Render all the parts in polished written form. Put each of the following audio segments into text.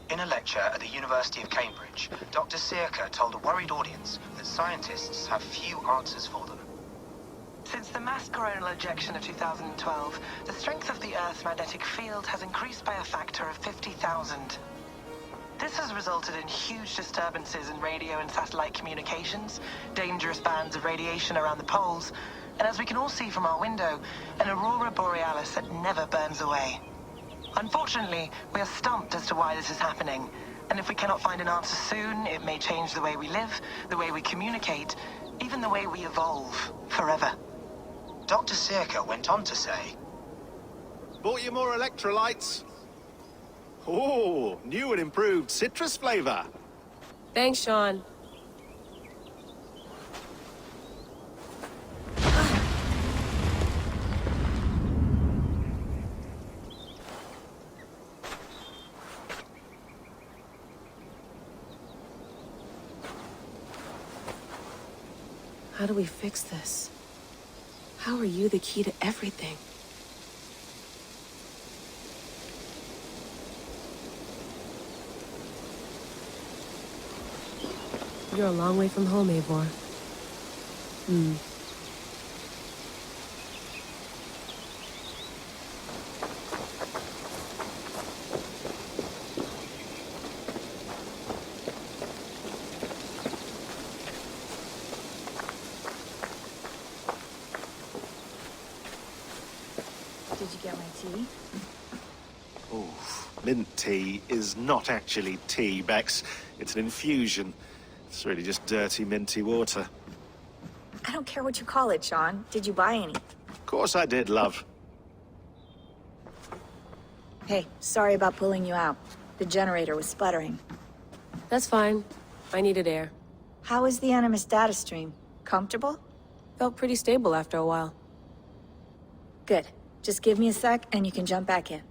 In a lecture at the University of Cambridge, Dr. Sirka told a worried audience that scientists have few answers for them. Since the mass coronal ejection of 2012, the strength of the Earth's magnetic field has increased by a factor of 50,000. This has resulted in huge disturbances in radio and satellite communications, dangerous bands of radiation around the poles, and as we can all see from our window, an aurora borealis that never burns away. Unfortunately, we are stumped as to why this is happening, and if we cannot find an answer soon, it may change the way we live, the way we communicate, even the way we evolve, forever. Dr. Sirka went on to say, Bought you more electrolytes? Oh, new and improved citrus flavor. Thanks, Sean. How do we fix this? How are you the key to everything? You're a long way from home, Eivor. Did you get my tea? Oh, mint tea is not actually tea, Bex. It's an infusion. It's really just dirty, minty water. I don't care what you call it, Sean. Did you buy any? Of course I did, love. Hey, sorry about pulling you out. The generator was sputtering. That's fine. I needed air. How is the Animus data stream? Comfortable? Felt pretty stable after a while. Good. Just give me a sec and you can jump back in.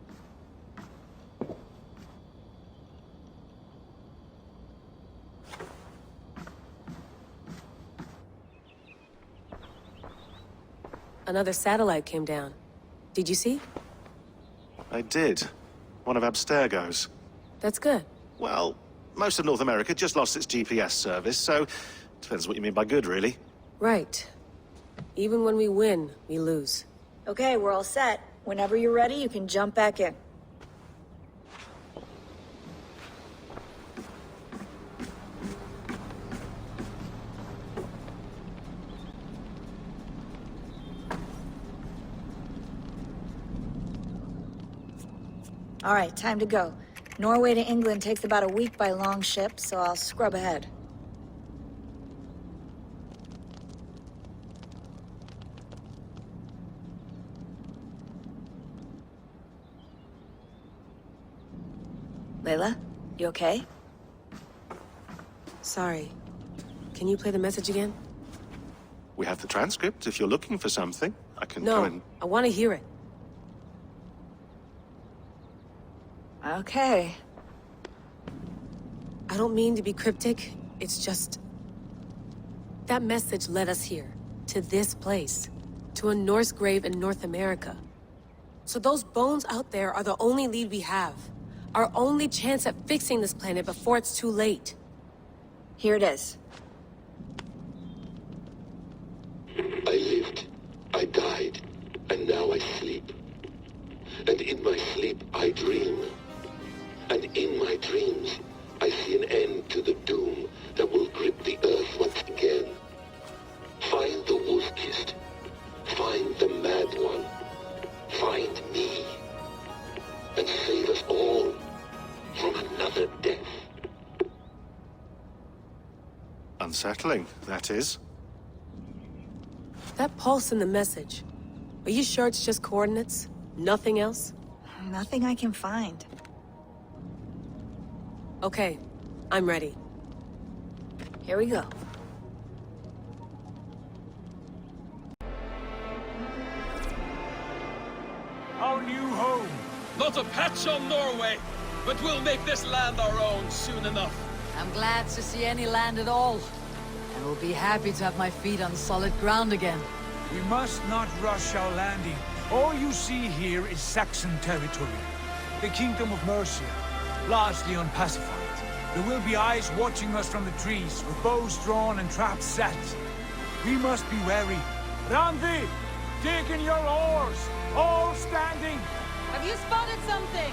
Another satellite came down. Did you see? I did. One of Abstergo's. That's good. Well, most of North America just lost its GPS service, so depends what you mean by good, really. Right. Even when we win, we lose. Okay, we're all set. Whenever you're ready, you can jump back in. All right, time to go. Norway to England takes about a week by long ship, so I'll scrub ahead. Layla, you okay? Sorry. Can you play the message again? We have the transcript if you're looking for something. I can No, go and... I want to hear it. Okay. I don't mean to be cryptic. It's just... that message led us here. To this place. To a Norse grave in North America. So those bones out there are the only lead we have. Our only chance at fixing this planet before it's too late. Here it is. I lived. I died. dreams, I see an end to the doom that will grip the earth once again. Find the wolf-kissed. Find the mad one. Find me. And save us all from another death. Unsettling, that is. That pulse in the message. Are you sure it's just coordinates? Nothing else? Nothing I can find. Okay, I'm ready. Here we go. Our new home. Not a patch on Norway, but we'll make this land our own soon enough. I'm glad to see any land at all. And will be happy to have my feet on solid ground again. We must not rush our landing. All you see here is Saxon territory. The Kingdom of Mercia, largely unpacified. There will be eyes watching us from the trees, with bows drawn and traps set. We must be wary. Randi, dig in your oars, all standing. Have you spotted something?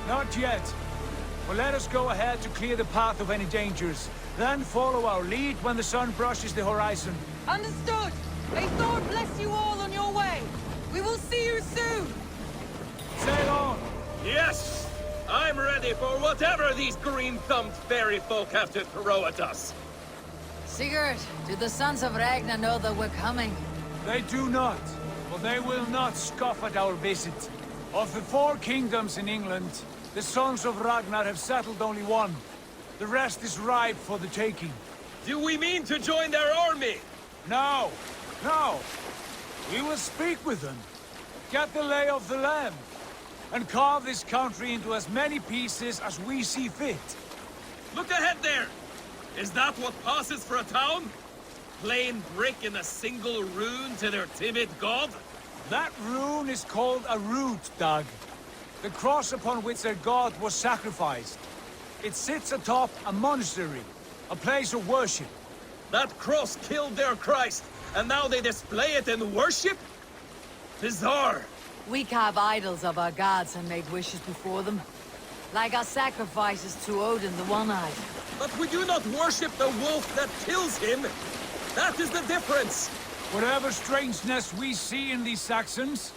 Not yet. But let us go ahead to clear the path of any dangers. Then follow our lead when the sun brushes the horizon. Understood. May Thor bless you all on your way. We will see you soon. Sail on. Yes! I'm ready for whatever these green-thumbed fairy folk have to throw at us. Sigurd, do the sons of Ragnar know that we're coming? They do not, but they will not scoff at our visit. Of the 4 kingdoms in England, the sons of Ragnar have settled only one. The rest is ripe for the taking. Do we mean to join their army? No, no. We will speak with them, get the lay of the land, and carve this country into as many pieces as we see fit. Look ahead there! Is that what passes for a town? Plain brick in a single rune to their timid god? That rune is called a root, Doug. The cross upon which their god was sacrificed. It sits atop a monastery, a place of worship. That cross killed their Christ, and now they display it in worship? Bizarre. We carve idols of our gods and make wishes before them. Like our sacrifices to Odin the One-Eyed. But we do not worship the wolf that kills him. That is the difference. Whatever strangeness we see in these Saxons,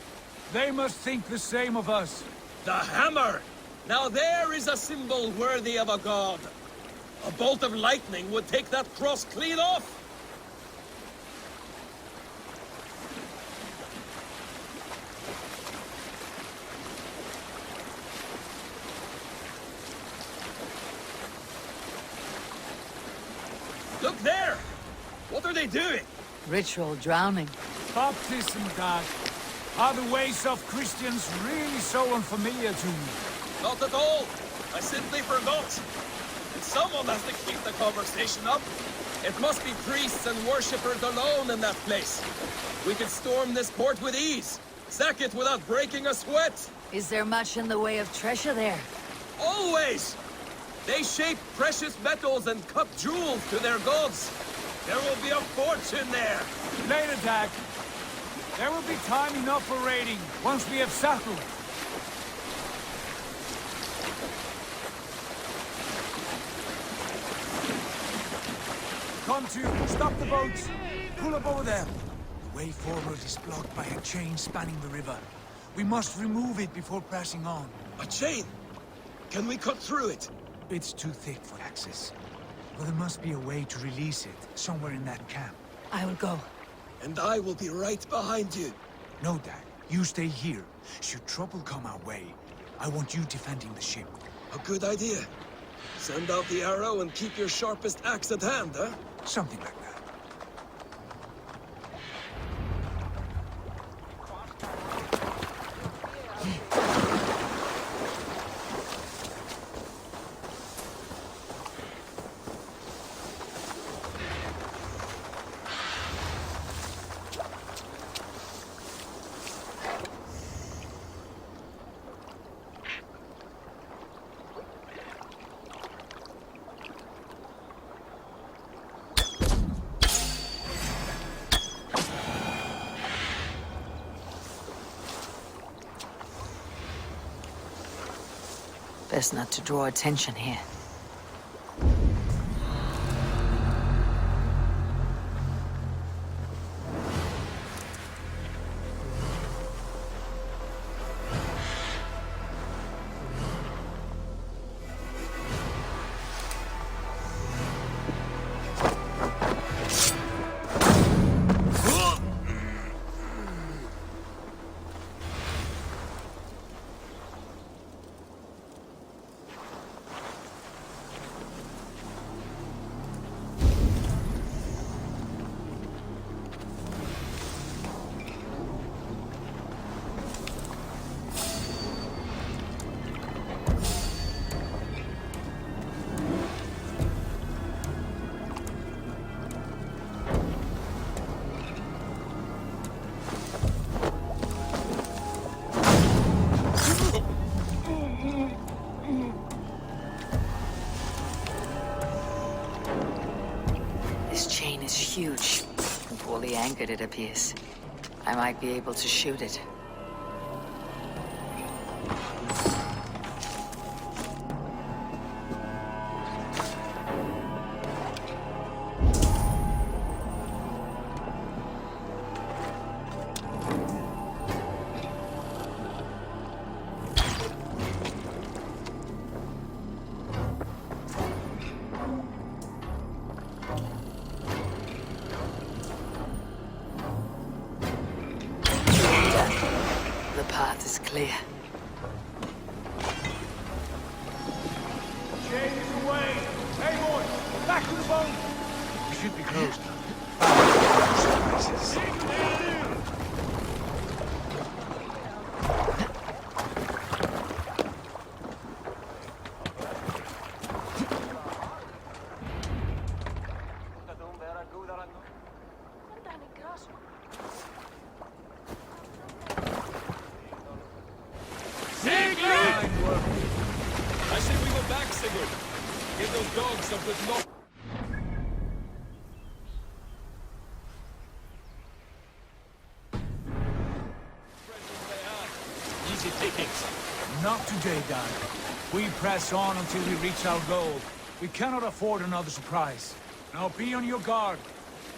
they must think the same of us. The hammer! Now there is a symbol worthy of a god. A bolt of lightning would take that cross clean off. Look there! What are they doing? Ritual drowning. Baptism, Doug. Are the ways of Christians really so unfamiliar to you? Not at all. I simply forgot. And someone has to keep the conversation up. It must be priests and worshippers alone in that place. We could storm this port with ease. Sack it without breaking a sweat. Is there much in the way of treasure there? Always! They shape precious metals and cut jewels to their gods. There will be a fortune there. Later, Doug. There will be time enough for raiding once we have settled. Come to, stop the boats. Pull up over there. The way forward is blocked by a chain spanning the river. We must remove it before pressing on. A chain? Can we cut through it? It's too thick for access. But there must be a way to release it, somewhere in that camp. I will go. And I will be right behind you. No, Dad. You stay here. Should trouble come our way, I want you defending the ship. A good idea. Send out the arrow and keep your sharpest axe at hand, huh? Something like that. Best not to draw attention here. Huge. Poorly anchored, it appears. I might be able to shoot it. Clear. Chain is away! Hey, boys! Back to the boat! We should be close now. I said we go back, Sigurd. Give those dogs some good knock. Easy pickings. Not today, Dad. We press on until we reach our goal. We cannot afford another surprise. Now be on your guard.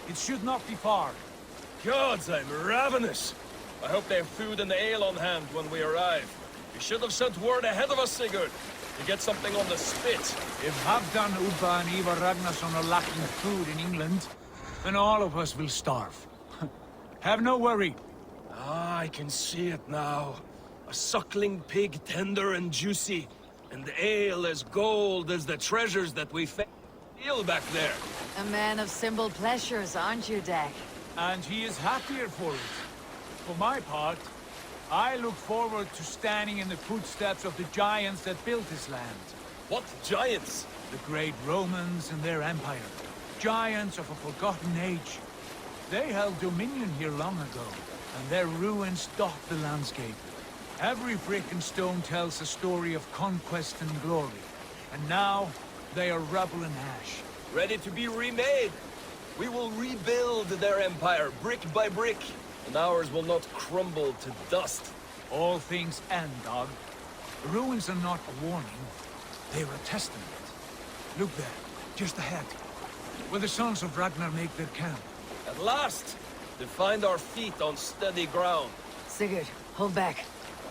It should not be far. Gods, I'm ravenous. I hope they have food and ale on hand when we arrive. You should have sent word ahead of us, Sigurd, to get something on the spit. If Halfdan, Ubba, and Ivar Ragnarsson are lacking food in England, then all of us will starve. Have no worry. Ah, I can see it now. A suckling pig, tender and juicy, and ale as gold as the treasures that we feel back there. A man of simple pleasures, aren't you, Dak? And he is happier for it. For my part, I look forward to standing in the footsteps of the giants that built this land. What giants? The great Romans and their empire. Giants of a forgotten age. They held dominion here long ago, and their ruins dot the landscape. Every brick and stone tells a story of conquest and glory. And now, they are rubble and ash. Ready to be remade. We will rebuild their empire, brick by brick. And ours will not crumble to dust. All things end, dog. The ruins are not a warning. They are a testament. Look there, just ahead, where the sons of Ragnar make their camp. At last, to find our feet on steady ground. Sigurd, hold back.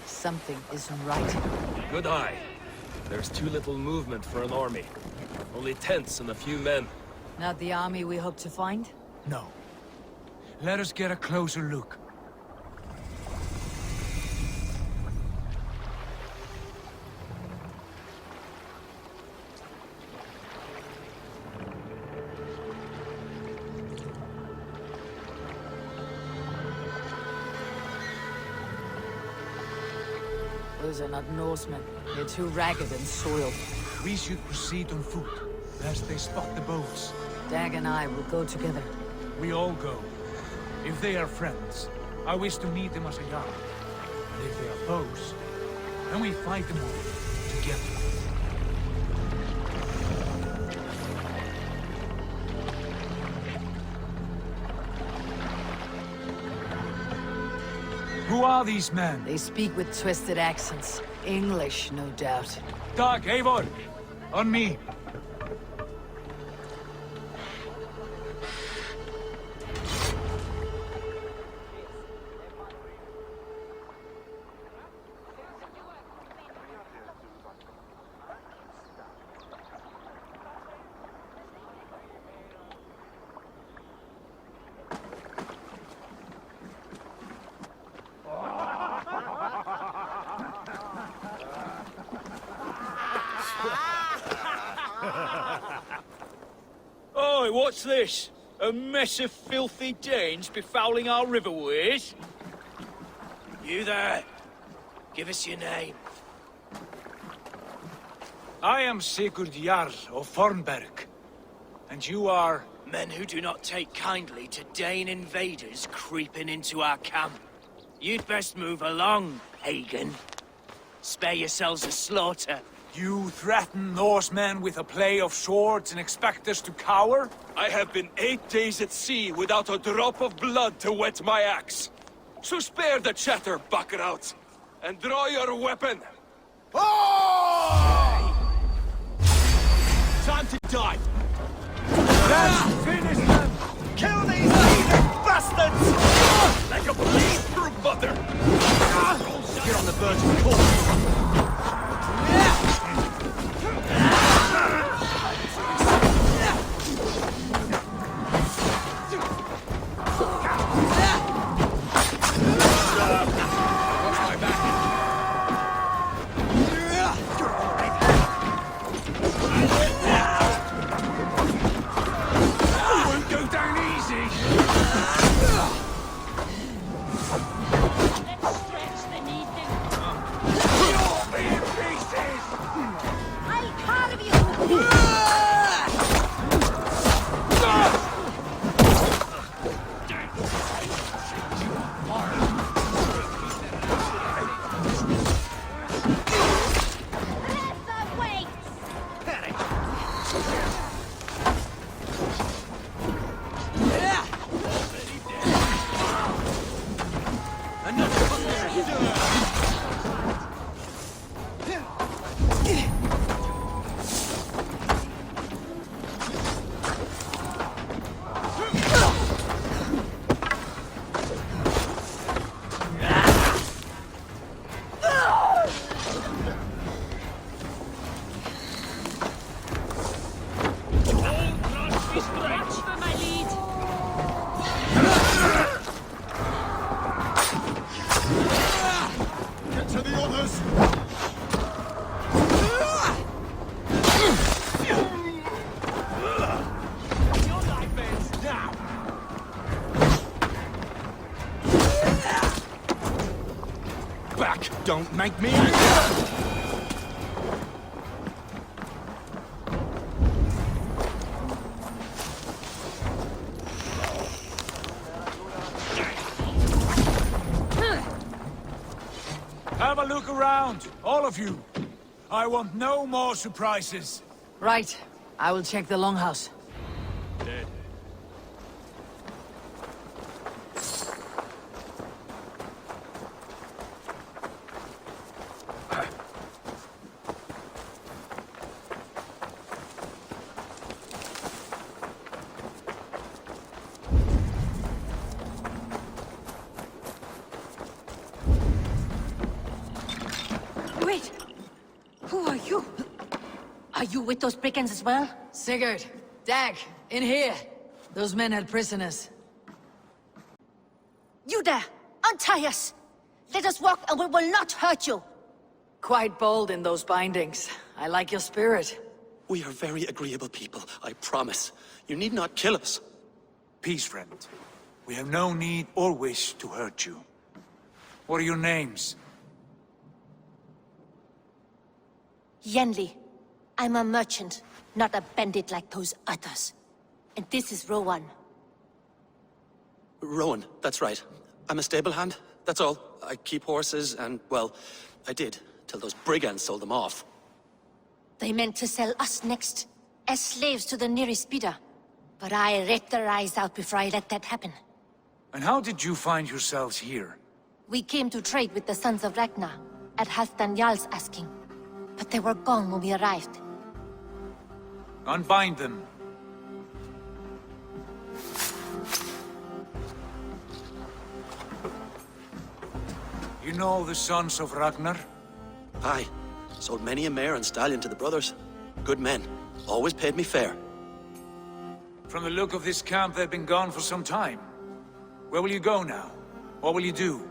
Something isn't right. Good eye. There's too little movement for an army. Only tents and a few men. Not the army we hope to find? No. Let us get a closer look. Those are not Norsemen. They're too ragged and soiled. We should proceed on foot, lest they spot the boats. Dag and I will go together. We all go. If they are friends, I wish to meet them as a yard. And if they are foes, then we fight them all together. Who are these men? They speak with twisted accents. English, no doubt. Doc, Eivor, on me. Oi, what's this? A mess of filthy Danes befouling our riverways? You there. Give us your name. I am Sigurd Jarl of Fornberg. And you are... Men who do not take kindly to Dane invaders creeping into our camp. You'd best move along, Hagen. Spare yourselves a slaughter. You threaten Norsemen with a play of swords and expect us to cower? I have been 8 days at sea without a drop of blood to wet my axe. So spare the chatter, buckerouts, and draw your weapon. Oh! Time to die. Let's finish them! Kill these heathen bastards! Like a bleed through butter. Get on the verge of course. Don't make me... Have a look around, all of you. I want no more surprises. Right. I will check the longhouse. Wait! Who are you? Are you with those brigands as well? Sigurd, Dag, in here. Those men had prisoners. You there! Untie us! Let us walk and we will not hurt you! Quite bold in those bindings. I like your spirit. We are very agreeable people, I promise. You need not kill us. Peace, friend. We have no need or wish to hurt you. What are your names? Yenli. I'm a merchant, not a bandit like those others. And this is Rowan. Rowan, that's right. I'm a stable hand, that's all. I keep horses and, well, I did, till those brigands sold them off. They meant to sell us next, as slaves to the nearest bidder. But I ripped their eyes out before I let that happen. And how did you find yourselves here? We came to trade with the Sons of Ragnar. at Halfdan Jarl's asking. But they were gone when we arrived. Unbind them. You know the sons of Ragnar? Aye. Sold many a mare and stallion to the brothers. Good men. Always paid me fair. From the look of this camp, they've been gone for some time. Where will you go now? What will you do?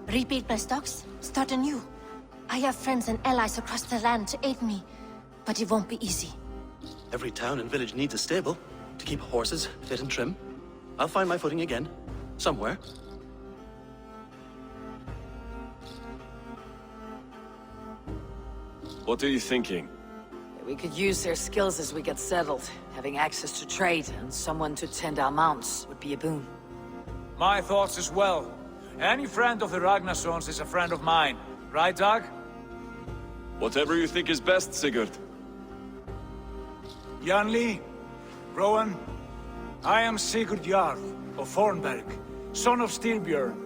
Rebuild my stocks, start anew. I have friends and allies across the land to aid me, but it won't be easy. Every town and village needs a stable to keep horses fit and trim. I'll find my footing again. Somewhere. What are you thinking? We could use their skills as we get settled. Having access to trade and someone to tend our mounts would be a boon. My thoughts as well. Any friend of the Ragnarsons is a friend of mine. Right, Dag? Whatever you think is best, Sigurd. Janli, Rowan, I am Sigurd Jarl of Fornberg, son of Styrbjörn.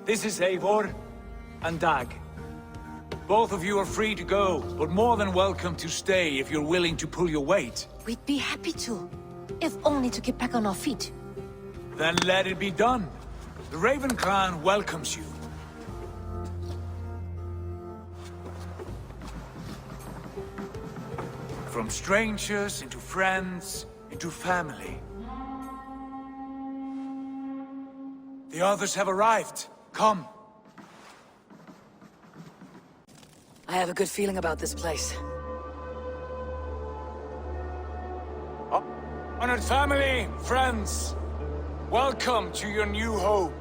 This is Eivor and Dag. Both of you are free to go, but more than welcome to stay if you're willing to pull your weight. We'd be happy to, if only to get back on our feet. Then let it be done. The Raven Clan welcomes you. From strangers into friends, into family. The others have arrived. Come. I have a good feeling about this place. Honored family, friends, welcome to your new home.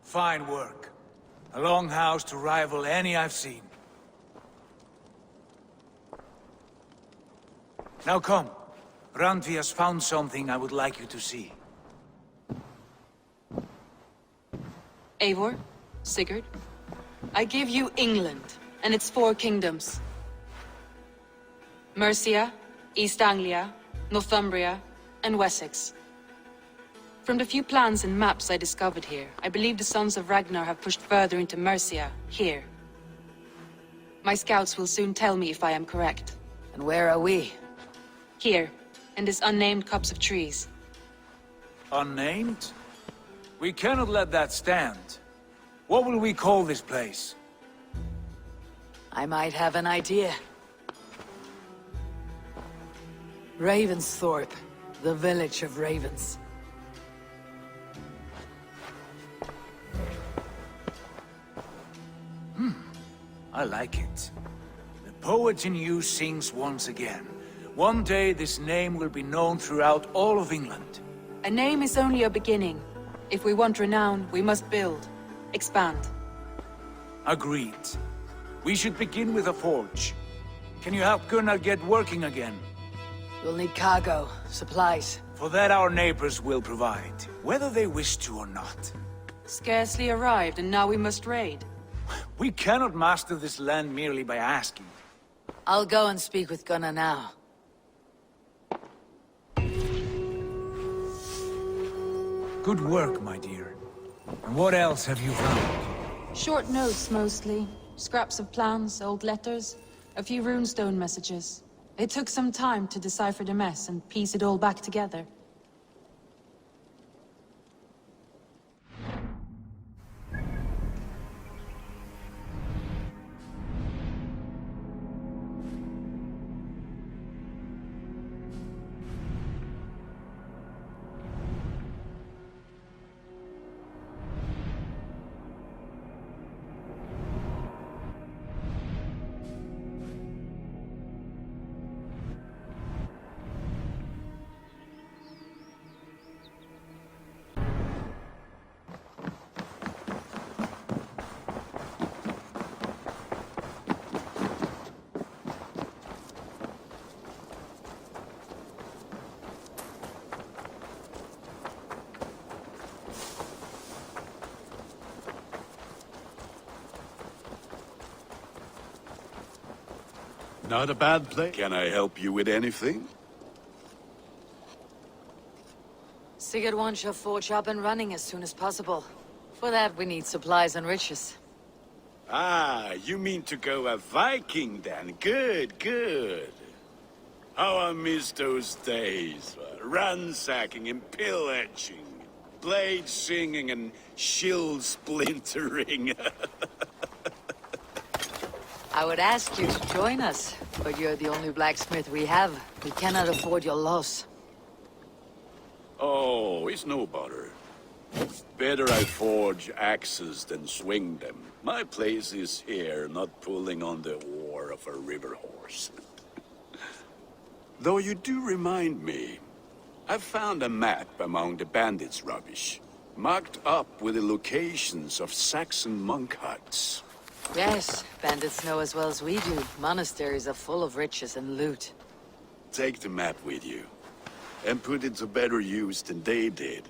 Fine work. A longhouse to rival any I've seen. Now come. Randvi has found something I would like you to see. Eivor, Sigurd, I give you England and its 4 kingdoms. Mercia, East Anglia, Northumbria, and Wessex. From the few plans and maps I discovered here, I believe the Sons of Ragnar have pushed further into Mercia, here. My scouts will soon tell me if I am correct. And where are we? Here, in this unnamed copse of trees. Unnamed? We cannot let that stand. What will we call this place? I might have an idea. Ravensthorpe, the village of ravens. I like it. The poet in you sings once again. One day this name will be known throughout all of England. A name is only a beginning. If we want renown, we must build, expand. Agreed. We should begin with a forge. Can you help Gunnar get working again? We'll need cargo, supplies. For that our neighbors will provide, whether they wish to or not. Scarcely arrived, and now we must raid. We cannot master this land merely by asking. I'll go and speak with Gunnar now. Good work, my dear. And what else have you found? Short notes, mostly. Scraps of plans, old letters, a few runestone messages. It took some time to decipher the mess and piece it all back together. Not a bad place. Can I help you with anything? Sigurd wants your forge up and running as soon as possible. For that, we need supplies and riches. Ah, you mean to go a Viking then? Good, good. How I miss those days. Ransacking and pillaging. Blade singing and shield splintering. I would ask you to join us, but you're the only blacksmith we have. We cannot afford your loss. Oh, it's no bother. Better I forge axes than swing them. My place is here, not pulling on the oar of a river horse. Though you do remind me, I've found a map among the bandits' rubbish, marked up with the locations of Saxon monk huts. Yes, bandits know as well as we do. Monasteries are full of riches and loot. Take the map with you, and put it to better use than they did.